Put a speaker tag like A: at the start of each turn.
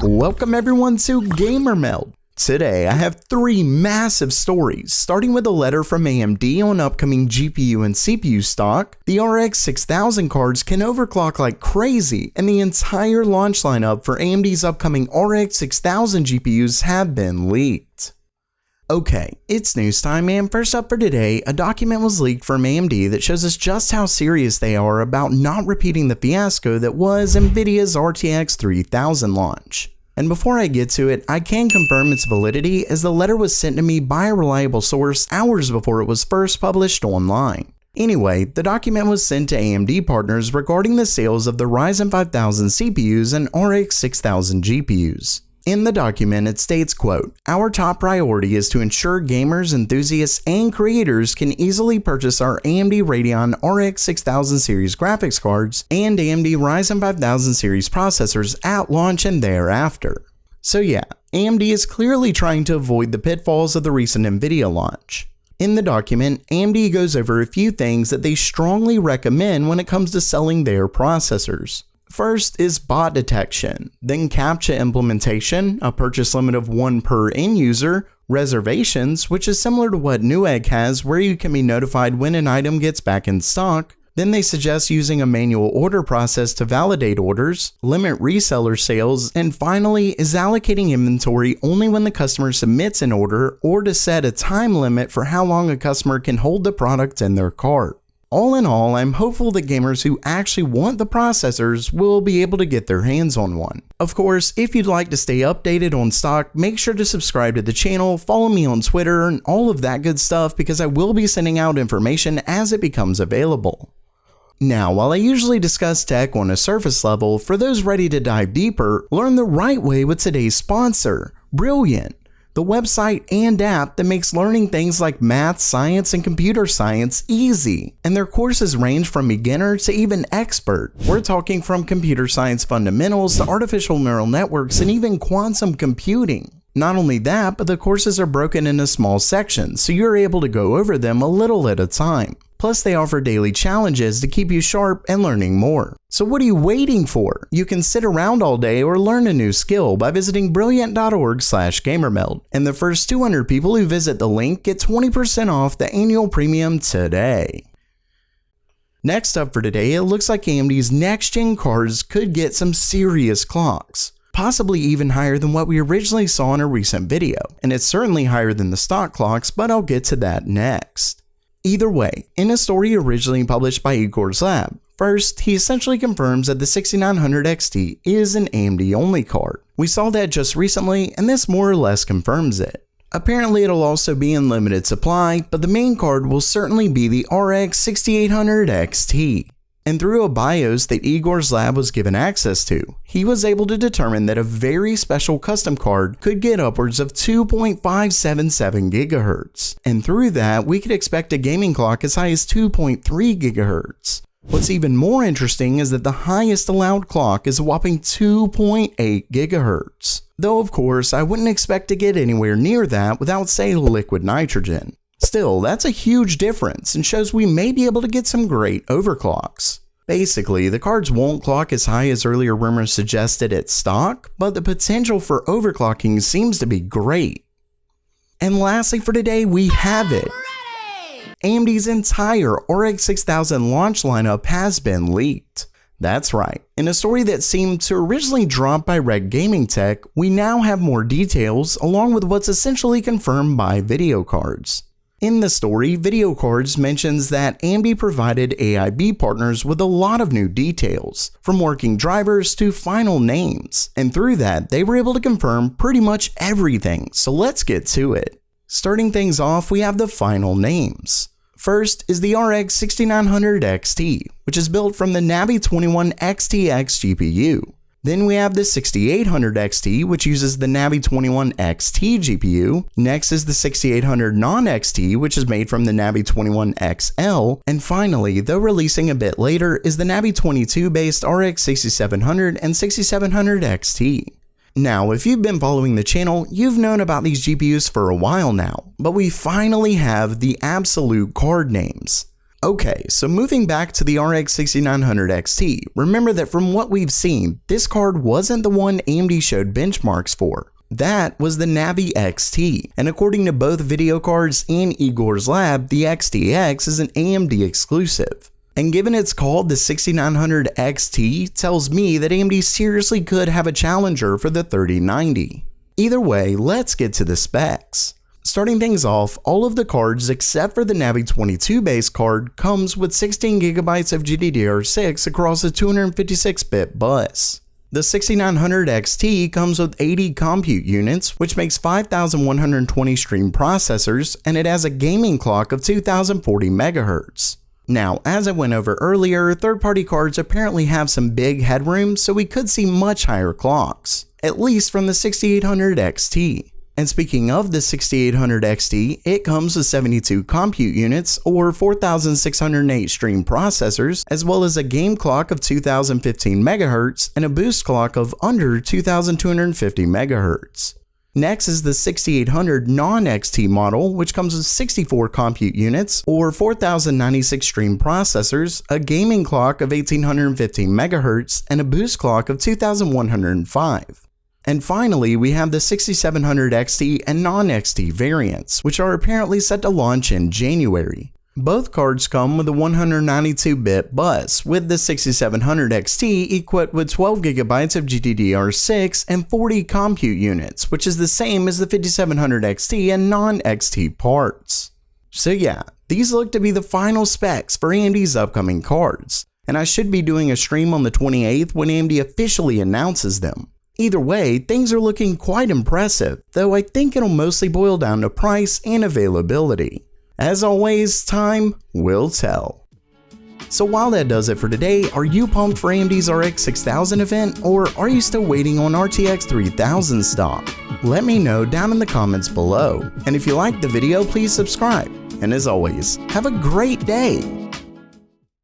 A: Welcome everyone to Gamer Meld. Today I have three massive stories, starting with a letter from AMD on upcoming GPU and CPU stock. The RX 6000 cards can overclock like crazy, and the entire launch lineup for AMD's upcoming RX 6000 GPUs have been leaked. Okay, it's news time, and first up for today, a document was leaked from AMD that shows us just how serious they are about not repeating the fiasco that was Nvidia's RTX 3000 launch. And before I get to it, I can confirm its validity as the letter was sent to me by a reliable source hours before it was first published online. Anyway, the document was sent to AMD partners regarding the sales of the Ryzen 5000 CPUs and RX 6000 GPUs. In the document, it states, quote, "Our top priority is to ensure gamers, enthusiasts, and creators can easily purchase our AMD Radeon RX 6000 series graphics cards and AMD Ryzen 5000 series processors at launch and thereafter." So yeah, AMD is clearly trying to avoid the pitfalls of the recent Nvidia launch. In the document, AMD goes over a few things that they strongly recommend when it comes to selling their processors. First is bot detection, then CAPTCHA implementation, a purchase limit of 1 per end user, reservations, which is similar to what Newegg has where you can be notified when an item gets back in stock. Then they suggest using a manual order process to validate orders, limit reseller sales, and finally is allocating inventory only when the customer submits an order or to set a time limit for how long a customer can hold the product in their cart. All in all, I'm hopeful that gamers who actually want the processors will be able to get their hands on one. Of course, if you'd like to stay updated on stock, make sure to subscribe to the channel, follow me on Twitter, and all of that good stuff because I will be sending out information as it becomes available. Now, while I usually discuss tech on a surface level, for those ready to dive deeper, learn the right way with today's sponsor, Brilliant, the website and app that makes learning things like math, science, and computer science easy. And their courses range from beginner to even expert. We're talking from computer science fundamentals to artificial neural networks and even quantum computing. Not only that, but the courses are broken into small sections, so you're able to go over them a little at a time. Plus, they offer daily challenges to keep you sharp and learning more. So what are you waiting for? You can sit around all day or learn a new skill by visiting brilliant.org/gamermeld. And the first 200 people who visit the link get 20% off the annual premium today. Next up for today, it looks like AMD's next-gen cards could get some serious clocks. Possibly even higher than what we originally saw in a recent video. And it's certainly higher than the stock clocks, but I'll get to that next. Either way, in a story originally published by Igor's lab, first, he essentially confirms that the 6900 XT is an AMD-only card. We saw that just recently, and this more or less confirms it. Apparently, it'll also be in limited supply, but the main card will certainly be the RX 6800 XT. And through a BIOS that Igor's lab was given access to, he was able to determine that a very special custom card could get upwards of 2.577 GHz. And through that, we could expect a gaming clock as high as 2.3 GHz. What's even more interesting is that the highest allowed clock is a whopping 2.8 GHz. Though of course, I wouldn't expect to get anywhere near that without, say, liquid nitrogen. Still, that's a huge difference and shows we may be able to get some great overclocks. Basically, the cards won't clock as high as earlier rumors suggested at stock, but the potential for overclocking seems to be great. And lastly for today, we have it. AMD's entire RX 6000 launch lineup has been leaked. That's right, in a story that seemed to originally drop by Red Gaming Tech, we now have more details along with what's essentially confirmed by video cards. In the story, Video Cards mentions that AMD provided AIB partners with a lot of new details, from working drivers to final names, and through that, they were able to confirm pretty much everything, so let's get to it. Starting things off, we have the final names. First is the RX 6900 XT, which is built from the Navi 21 XTX GPU. Then we have the 6800 XT, which uses the Navi 21 XT GPU. Next is the 6800 non-XT, which is made from the Navi 21 XL. And finally, though releasing a bit later, is the Navi 22 based RX 6700 and 6700 XT. Now, if you've been following the channel, you've known about these GPUs for a while now, but we finally have the absolute card names. Okay, so moving back to the RX 6900 XT, remember that from what we've seen, this card wasn't the one AMD showed benchmarks for. That was the Navi XT, and according to both video cards and Igor's lab, the XTX is an AMD exclusive. And given it's called the 6900 XT, tells me that AMD seriously could have a challenger for the 3090. Either way, let's get to the specs. Starting things off, all of the cards except for the Navi 22 base card comes with 16GB of GDDR6 across a 256-bit bus. The 6900 XT comes with 80 compute units, which makes 5120 stream processors, and it has a gaming clock of 2040 MHz. Now, as I went over earlier, third-party cards apparently have some big headroom, so we could see much higher clocks, at least from the 6800 XT. And speaking of the 6800 XT, it comes with 72 compute units, or 4608 stream processors, as well as a game clock of 2015 MHz and a boost clock of under 2250 MHz. Next is the 6800 non-XT model, which comes with 64 compute units, or 4096 stream processors, a gaming clock of 1815 MHz, and a boost clock of 2105. And finally, we have the 6700 XT and non-XT variants, which are apparently set to launch in January. Both cards come with a 192-bit bus, with the 6700 XT equipped with 12GB of GDDR6 and 40 compute units, which is the same as the 5700 XT and non-XT parts. So yeah, these look to be the final specs for AMD's upcoming cards, and I should be doing a stream on the 28th when AMD officially announces them. Either way, things are looking quite impressive, though I think it'll mostly boil down to price and availability. As always, time will tell. So while that does it for today, are you pumped for AMD's RX 6000 event, or are you still waiting on RTX 3000 stock? Let me know down in the comments below, and if you liked the video, please subscribe. And as always, have a great day!